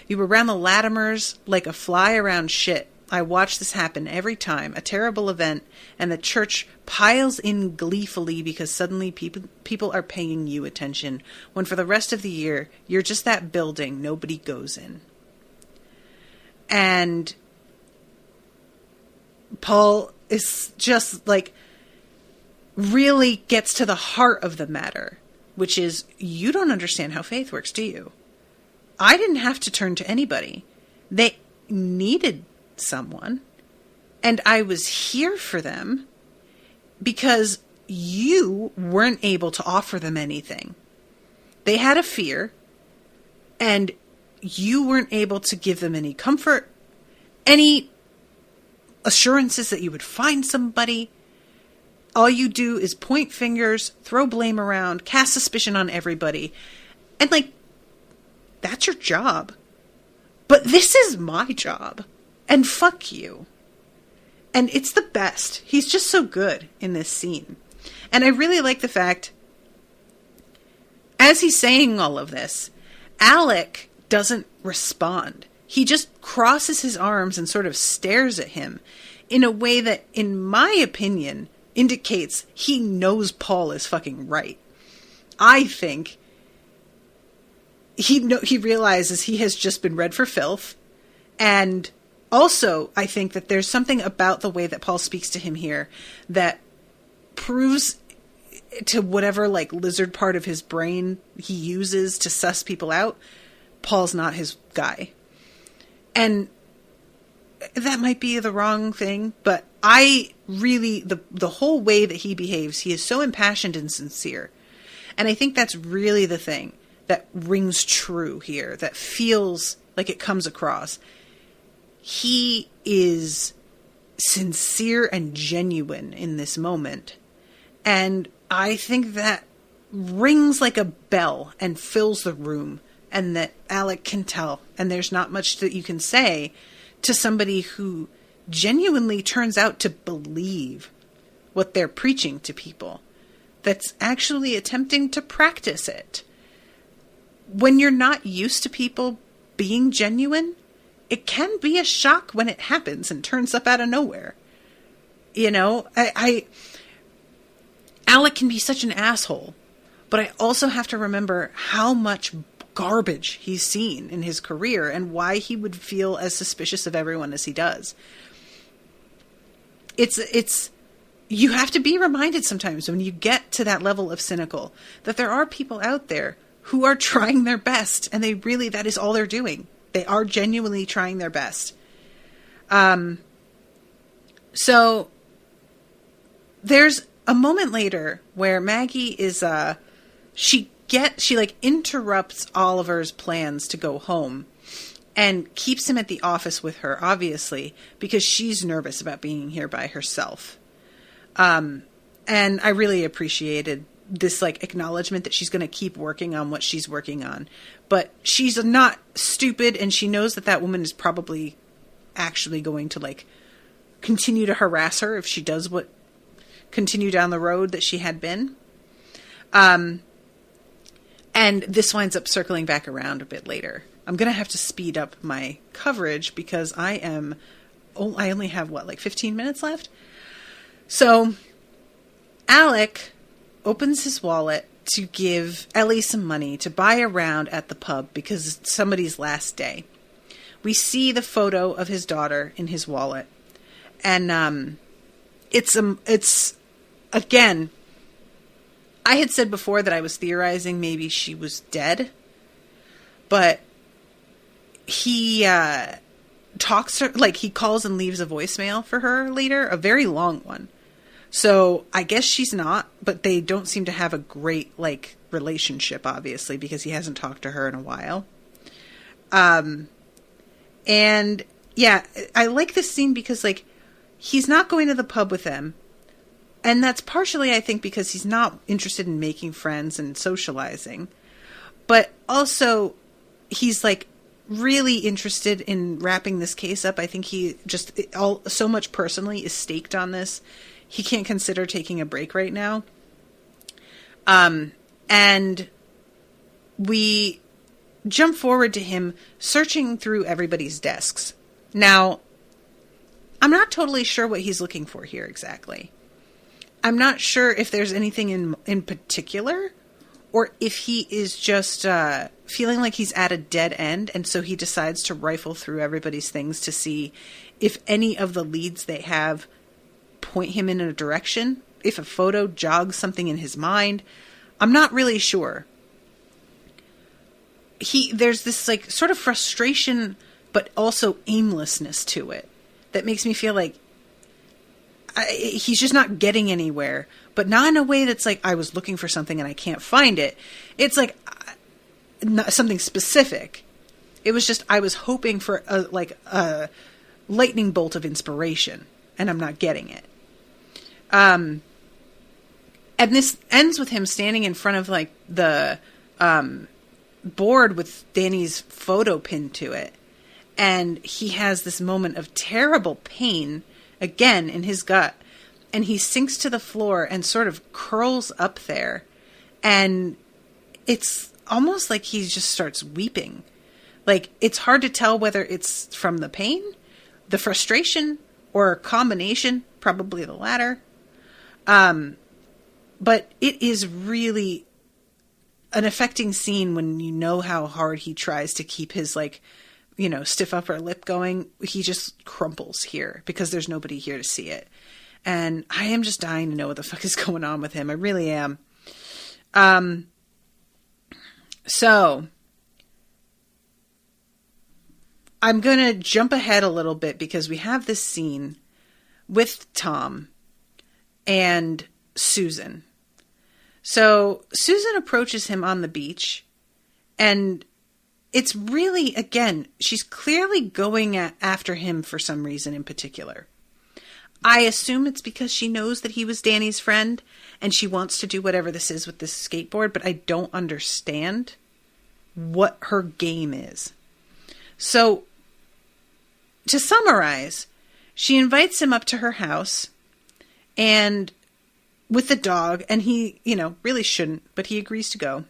Speaker 2: You were around the Latimers like a fly around shit. I watch this happen every time. A terrible event, and the church piles in gleefully because suddenly people are paying you attention, when for the rest of the year, you're just that building nobody goes in. And Paul is just, like, really gets to the heart of the matter, which is, you don't understand how faith works, do you? I didn't have to turn to anybody. They needed someone, and I was here for them because you weren't able to offer them anything. They had a fear, and you weren't able to give them any comfort, any assurances that you would find somebody. All you do is point fingers, throw blame around, cast suspicion on everybody, and, like, that's your job. But this is my job. And fuck you. And it's the best. He's just so good in this scene. And I really like the fact, as he's saying all of this, Alec doesn't respond. He just crosses his arms and sort of stares at him in a way that, in my opinion, indicates he knows Paul is fucking right. I think he realizes he has just been read for filth. And also, I think that there's something about the way that Paul speaks to him here that proves to whatever, like, lizard part of his brain he uses to suss people out, Paul's not his guy. And that might be the wrong thing, but I really, the whole way that he behaves, he is so impassioned and sincere. And I think that's really the thing that rings true here, that feels like it comes across. he is sincere and genuine in this moment. And I think that rings like a bell and fills the room, and that Alec can tell. And there's not much that you can say to somebody who genuinely turns out to believe what they're preaching to people, that's actually attempting to practice it. When you're not used to people being genuine, it can be a shock when it happens and turns up out of nowhere. You know, Alec can be such an asshole, but I also have to remember how much garbage he's seen in his career and why he would feel as suspicious of everyone as he does. It's you have to be reminded sometimes when you get to that level of cynical that there are people out there who are trying their best, and that is all they're doing. They are genuinely trying their best. So there's a moment later where Maggie is, she interrupts Oliver's plans to go home and keeps him at the office with her, obviously, because she's nervous about being here by herself. And I really appreciated this acknowledgement that she's going to keep working on what she's working on. But she's not stupid, and she knows that woman is probably actually going to continue to harass her if she does continue down the road that she had been. And this winds up circling back around a bit later. I'm going to have to speed up my coverage because I only have 15 minutes left. So Alec opens his wallet to give Ellie some money to buy a round at the pub because it's somebody's last day. We see the photo of his daughter in his wallet. And it's again, I had said before that I was theorizing maybe she was dead. But he talks to her, he calls and leaves a voicemail for her later, a very long one. So I guess she's not, but they don't seem to have a great, relationship, obviously, because he hasn't talked to her in a while. And yeah, I like this scene because, he's not going to the pub with them. And that's partially, I think, because he's not interested in making friends and socializing. But also, he's, really interested in wrapping this case up. I think he just so much personally is staked on this. He can't consider taking a break right now. And we jump forward to him searching through everybody's desks. Now, I'm not totally sure what he's looking for here exactly. I'm not sure if there's anything in particular, or if he is just feeling like he's at a dead end, and so he decides to rifle through everybody's things to see if any of the leads they have point him in a direction, if a photo jogs something in his mind. I'm not really sure. There's this sort of frustration, but also aimlessness to it that makes me feel like he's just not getting anywhere, but not in a way that's I was looking for something and I can't find it. It's not something specific. It was just, I was hoping for a lightning bolt of inspiration, and I'm not getting it. And this ends with him standing in front of the board with Danny's photo pinned to it. And he has this moment of terrible pain, again, in his gut. And he sinks to the floor and sort of curls up there. And it's almost like he just starts weeping. It's hard to tell whether it's from the pain, the frustration, or a combination, probably the latter. But it is really an affecting scene when you know how hard he tries to keep his stiff upper lip going. He just crumples here because there's nobody here to see it. And I am just dying to know what the fuck is going on with him. I really am. So I'm going to jump ahead a little bit because we have this scene with Tom and Susan. So Susan approaches him on the beach, and it's really, again, she's clearly going after him for some reason in particular. I assume it's because she knows that he was Danny's friend and she wants to do whatever this is with this skateboard, but I don't understand what her game is. So, to summarize, she invites him up to her house and with the dog, and he, really shouldn't, but he agrees to go.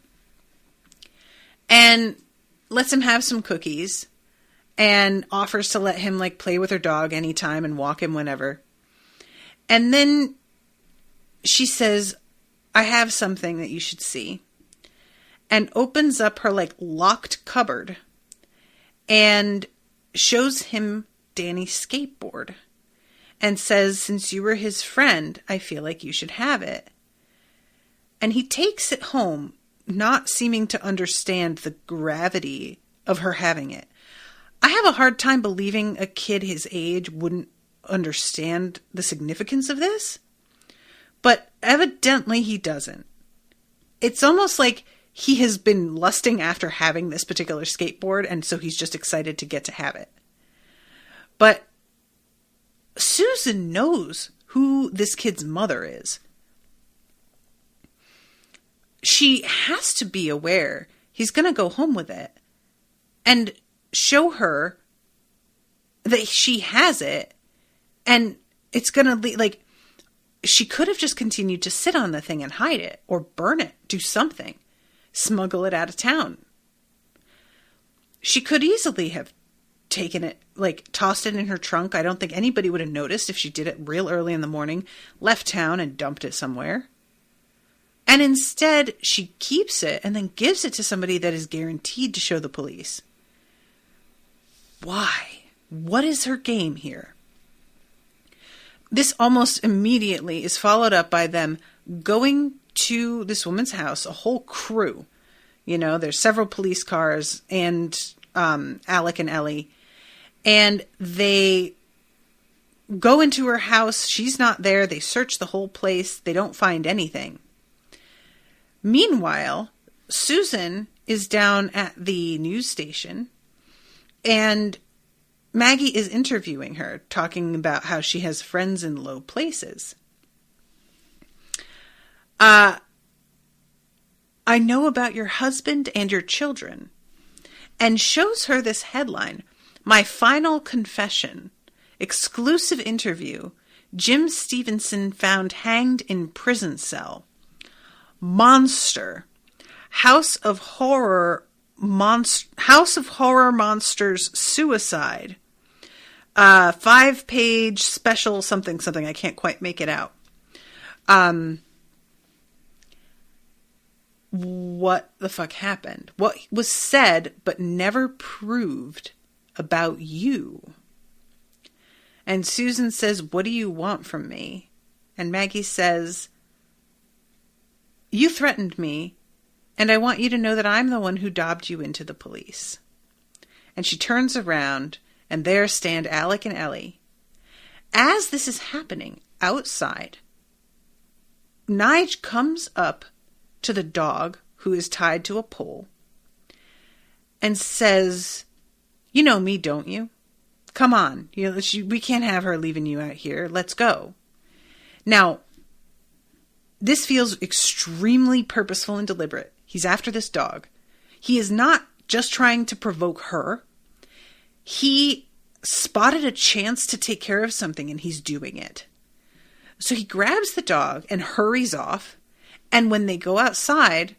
Speaker 2: And lets him have some cookies and offers to let him play with her dog anytime and walk him whenever. And then she says, I have something that you should see. And opens up her locked cupboard and shows him Danny's skateboard. And says, since you were his friend, I feel like you should have it. And he takes it home, not seeming to understand the gravity of her having it. I have a hard time believing a kid his age wouldn't understand the significance of this, but evidently he doesn't. It's almost like he has been lusting after having this particular skateboard, and so he's just excited to get to have it. But Susan knows who this kid's mother is. She has to be aware he's going to go home with it and show her that she has it. And it's going to she could have just continued to sit on the thing and hide it or burn it, do something, smuggle it out of town. She could easily have taken it, tossed it in her trunk. I don't think anybody would have noticed if she did it real early in the morning, left town and dumped it somewhere. And instead, she keeps it and then gives it to somebody that is guaranteed to show the police. Why? What is her game here? This almost immediately is followed up by them going to this woman's house, a whole crew. There's several police cars and Alec and Ellie. And they go into her house. She's not there. They search the whole place. They don't find anything. Meanwhile, Susan is down at the news station and Maggie is interviewing her, talking about how she has friends in low places. I know about your husband and your children, and shows her this headline, My Final Confession, exclusive interview, Jim Stevenson found hanged in prison cell. Monster, House of Horror Monsters Suicide. 5-page special something. I can't quite make it out. What the fuck happened? What was said but never proved about you? And Susan says, what do you want from me? And Maggie says, you threatened me, and I want you to know that I'm the one who dobbed you into the police. And she turns around, and there stand Alec and Ellie. As this is happening outside, Nige comes up to the dog who is tied to a pole and says, you know me, don't you? Come on. We can't have her leaving you out here. Let's go. Now, this feels extremely purposeful and deliberate. He's after this dog. He is not just trying to provoke her. He spotted a chance to take care of something and he's doing it. So he grabs the dog and hurries off. And when they go outside,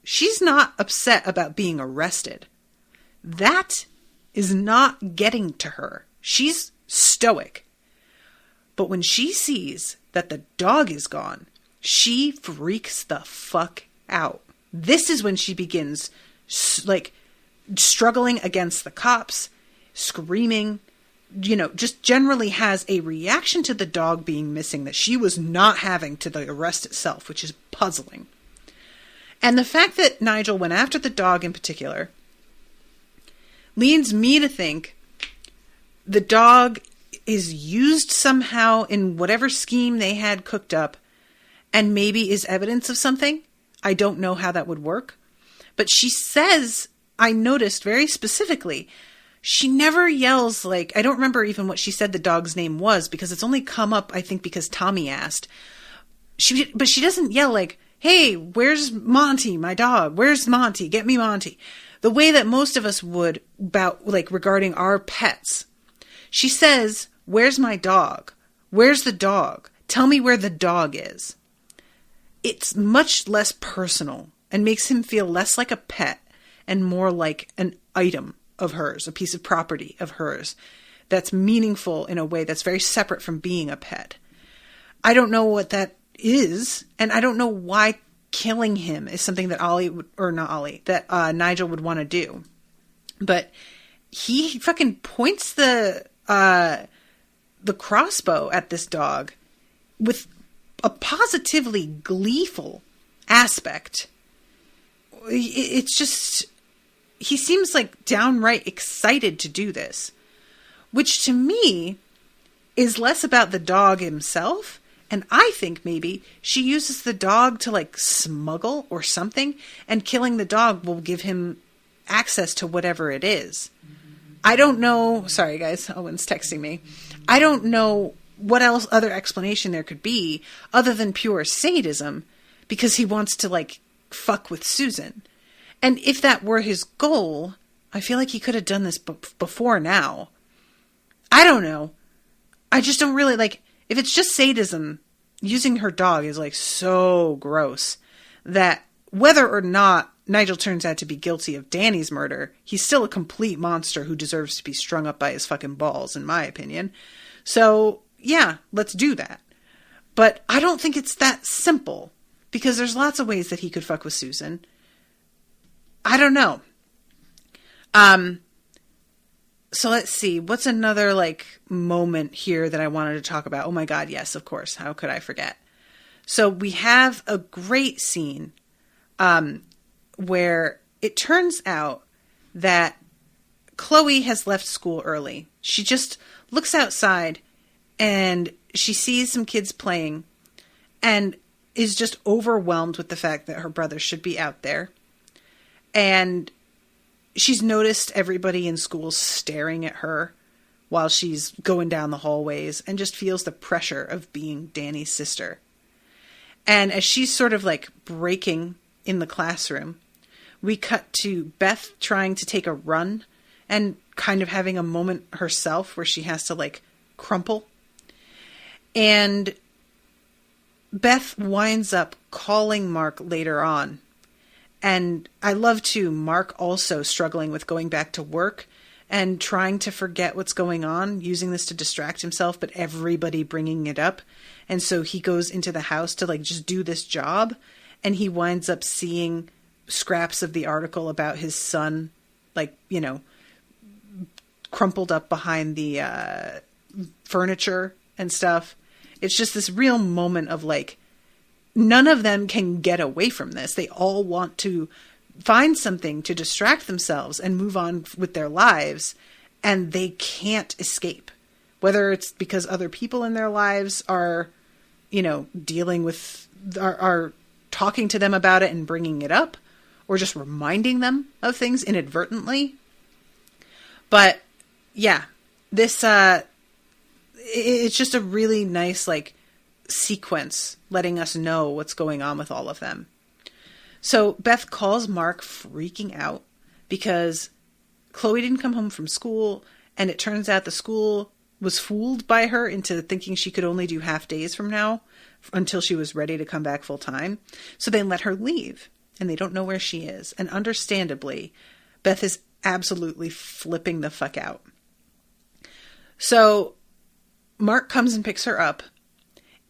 Speaker 2: she's not upset about being arrested. That is not getting to her. She's stoic. But when she sees that the dog is gone, she freaks the fuck out. This is when she begins struggling against the cops, screaming, just generally has a reaction to the dog being missing that she was not having to the arrest itself, which is puzzling. And the fact that Nigel went after the dog in particular leads me to think the dog is used somehow in whatever scheme they had cooked up and maybe is evidence of something. I don't know how that would work. But she says, I noticed very specifically, she never yells like, I don't remember even what she said the dog's name was, because it's only come up, I think, because Tommy asked. But she doesn't yell like, hey, where's Monty, my dog? Where's Monty? Get me Monty. The way that most of us would about, like, regarding our pets. She says, where's my dog? Where's the dog? Tell me where the dog is. It's much less personal and makes him feel less like a pet and more like an item of hers, a piece of property of hers that's meaningful in a way that's very separate from being a pet. I don't know what that is, and I don't know why killing him is something that Nigel would want to do. But he fucking points the crossbow at this dog with a positively gleeful aspect. It's just, he seems like downright excited to do this, which to me is less about the dog himself. And I think maybe she uses the dog to like smuggle or something, and killing the dog will give him access to whatever it is. I don't know. Sorry, guys. Owen's texting me. I don't know what else other explanation there could be other than pure sadism, because he wants to like fuck with Susan. And if that were his goal, I feel like he could have done this before now. I don't know. I just don't really like, if it's just sadism, using her dog is like so gross that whether or not Nigel turns out to be guilty of Danny's murder, he's still a complete monster who deserves to be strung up by his fucking balls, in my opinion. So, yeah, let's do that. But I don't think it's that simple, because there's lots of ways that he could fuck with Susan. I don't know. So let's see. What's another, like, moment here that I wanted to talk about? Oh my God, yes, of course. How could I forget? So we have a great scene where it turns out that Chloe has left school early. She just looks outside and she sees some kids playing and is just overwhelmed with the fact that her brother should be out there. And she's noticed everybody in school staring at her while she's going down the hallways, and just feels the pressure of being Danny's sister. And as she's sort of like breaking in the classroom, we cut to Beth trying to take a run and kind of having a moment herself where she has to like crumple. And Beth winds up calling Mark later on. And I love too, Mark also struggling with going back to work and trying to forget what's going on, using this to distract himself, but everybody bringing it up. And so he goes into the house to like just do this job. And he winds up seeing scraps of the article about his son, like, you know, crumpled up behind the furniture and stuff. It's just this real moment of like, none of them can get away from this. They all want to find something to distract themselves and move on with their lives, and they can't escape. Whether it's because other people in their lives are, you know, dealing with, are talking to them about it and bringing it up, or just reminding them of things inadvertently. But yeah, this, it's just a really nice, like, sequence letting us know what's going on with all of them. So Beth calls Mark freaking out because Chloe didn't come home from school, and it turns out the school was fooled by her into thinking she could only do half days from now until she was ready to come back full time. So they let her leave, and they don't know where she is. And understandably, Beth is absolutely flipping the fuck out. So Mark comes and picks her up,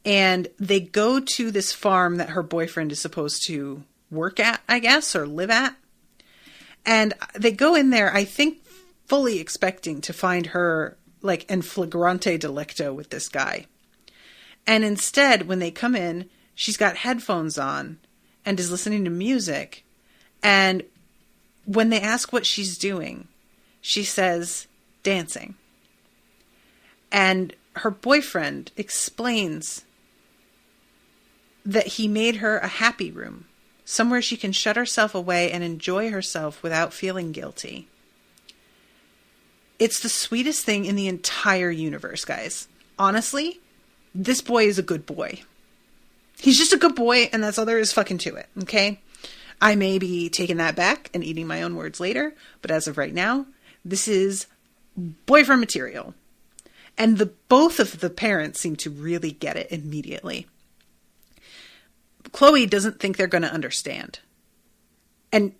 Speaker 2: and they go to this farm that her boyfriend is supposed to work at, I guess, or live at. And they go in there, I think, fully expecting to find her, like, in flagrante delicto with this guy. And instead, when they come in, she's got headphones on and is listening to music. And when they ask what she's doing, she says, dancing. And her boyfriend explains that he made her a happy room somewhere she can shut herself away and enjoy herself without feeling guilty. It's the sweetest thing in the entire universe, guys. Honestly, this boy is a good boy. He's just a good boy, and that's all there is fucking to it, okay? I may be taking that back and eating my own words later, but as of right now, this is boyfriend material. And both of the parents seem to really get it immediately. Chloe doesn't think they're going to understand. And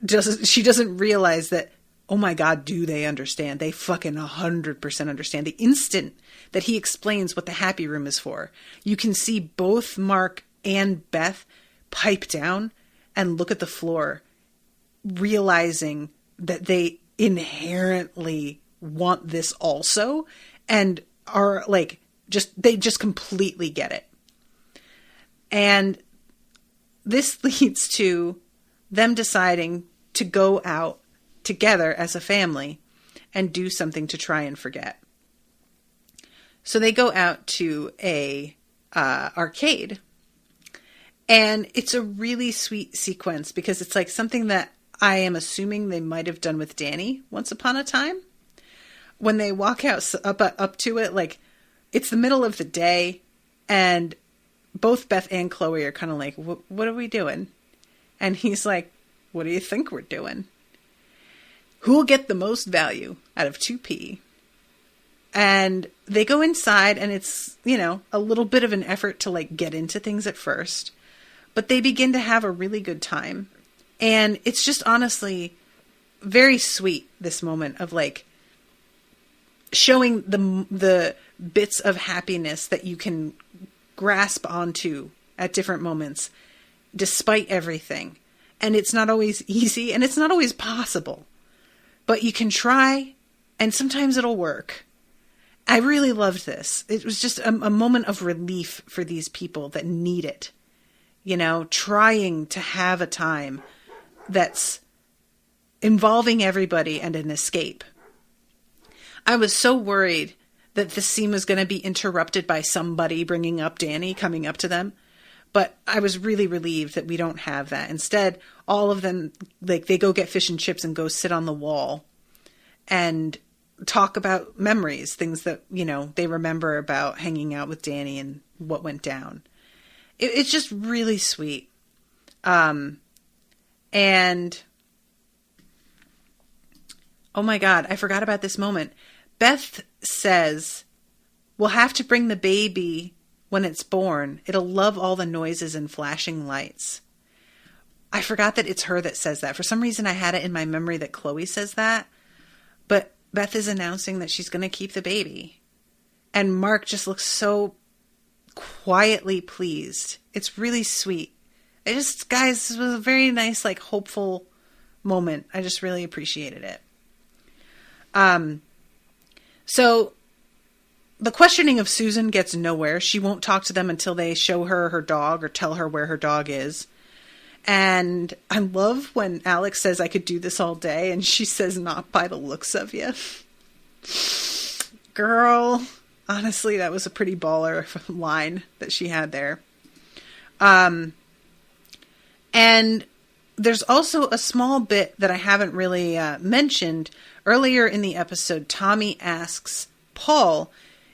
Speaker 2: she doesn't realize that, oh my God, do they understand? They fucking 100% understand. The instant that he explains what the happy room is for, you can see both Mark and Beth pipe down and look at the floor, realizing that they inherently want this also, and are like, they just completely get it. And this leads to them deciding to go out together as a family and do something to try and forget. So they go out to a arcade. And it's a really sweet sequence because it's like something that I am assuming they might have done with Danny once upon a time. When they walk out up to it, like, it's the middle of the day, and both Beth and Chloe are kind of like, what are we doing? And he's like, what do you think we're doing? Who will get the most value out of 2P? And they go inside, and it's, a little bit of an effort to like get into things at first. But they begin to have a really good time. And it's just honestly very sweet, this moment of like showing the bits of happiness that you can grasp onto at different moments, despite everything. And it's not always easy, and it's not always possible. But you can try, and sometimes it'll work. I really loved this. It was just a moment of relief for these people that need it. Trying to have a time that's involving everybody and an escape. I was so worried that this scene was going to be interrupted by somebody bringing up Danny, coming up to them. But I was really relieved that we don't have that. Instead, all of them, like, they go get fish and chips and go sit on the wall and talk about memories, things that, they remember about hanging out with Danny and what went down. It's just really sweet. And oh my God, I forgot about this moment. Beth says, we'll have to bring the baby when it's born. It'll love all the noises and flashing lights. I forgot that it's her that says that. For some reason, I had it in my memory that Chloe says that. But Beth is announcing that she's going to keep the baby. And Mark just looks so quietly pleased. It's really sweet. Guys, this was a very nice, like, hopeful moment. I just really appreciated it. So the questioning of Susan gets nowhere. She won't talk to them until they show her dog or tell her where her dog is. And I love when Alex says, I could do this all day. And she says, not by the looks of you. Girl, honestly, that was a pretty baller line that she had there. And there's also a small bit that I haven't really mentioned. Earlier in the episode, Tommy asks Paul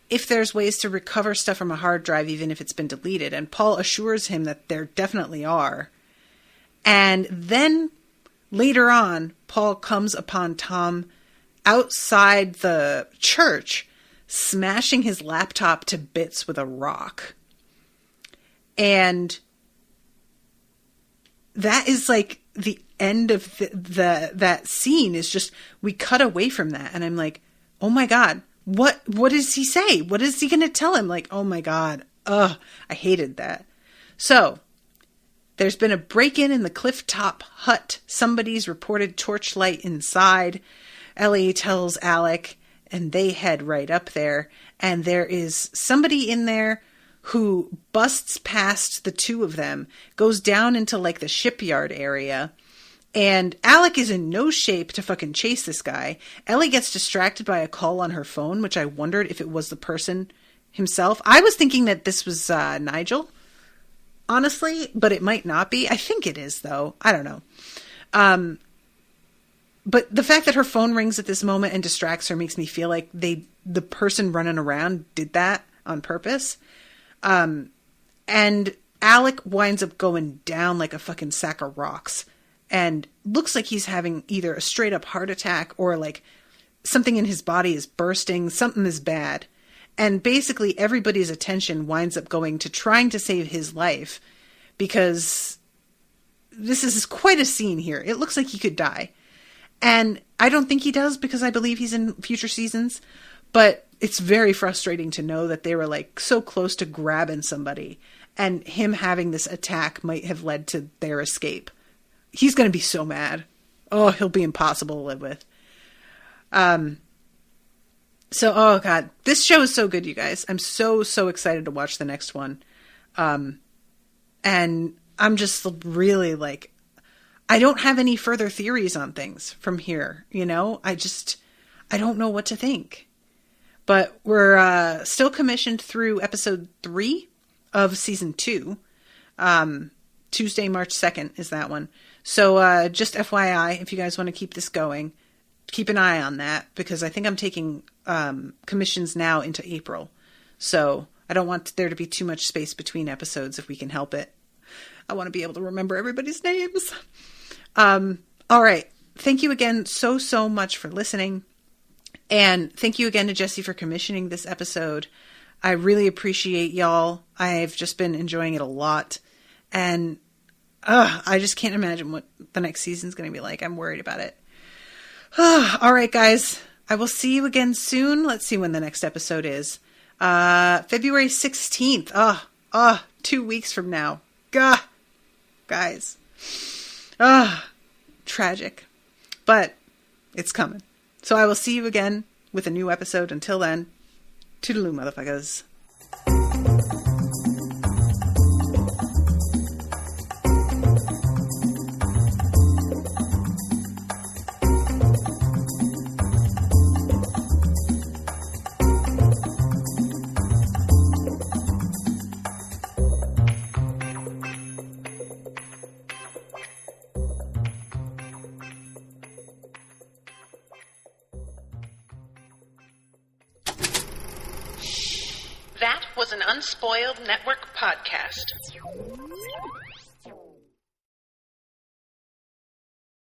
Speaker 2: if there's ways to recover stuff from a hard drive, even if it's been deleted. And Paul assures him that there definitely are. And then later on, Paul comes upon Tom outside the church, smashing his laptop to bits with a rock. And that is like the end of that scene is just, we cut away from that. And I'm like, oh my God, what does he say? What is he going to tell him? Like, oh my God. I hated that. So there's been a break-in in the cliff-top hut. Somebody's reported torchlight inside. Ellie tells Alec, and they head right up there. And there is somebody in there who busts past the two of them, goes down into like the shipyard area. And Alec is in no shape to fucking chase this guy. Ellie gets distracted by a call on her phone, which I wondered if it was the person himself. I was thinking that this was Nigel. honestly, but it might not be. I think it is, though. I don't know. But the fact that her phone rings at this moment and distracts her makes me feel like the person running around did that on purpose. And Alec winds up going down like a fucking sack of rocks and looks like he's having either a straight up heart attack or like something in his body is bursting. Something is bad. And basically everybody's attention winds up going to trying to save his life because this is quite a scene here. It looks like he could die. And I don't think he does because I believe he's in future seasons, but it's very frustrating to know that they were like so close to grabbing somebody and him having this attack might have led to their escape. He's going to be so mad. Oh, he'll be impossible to live with. So, oh God, this show is so good, you guys. I'm so excited to watch the next one. And I'm just really like, I don't have any further theories on things from here. You know, I don't know what to think, but we're, still commissioned through episode 3 of season 2. Tuesday, March 2nd is that one. So, just FYI, if you guys want to keep this going, keep an eye on that because I think I'm taking, commissions now into April. So I don't want there to be too much space between episodes if we can help it. I want to be able to remember everybody's names. All right. Thank you again so much for listening. And thank you again to Jesse for commissioning this episode. I really appreciate y'all. I've just been enjoying it a lot. And I just can't imagine what the next season's going to be like. I'm worried about it. All right, guys. I will see you again soon. Let's see when the next episode is. February 16th. 2 weeks from now. Gah. Guys. Tragic. But it's coming. So I will see you again with a new episode. Until then, toodaloo, motherfuckers.
Speaker 1: That was an Unspoiled Network podcast.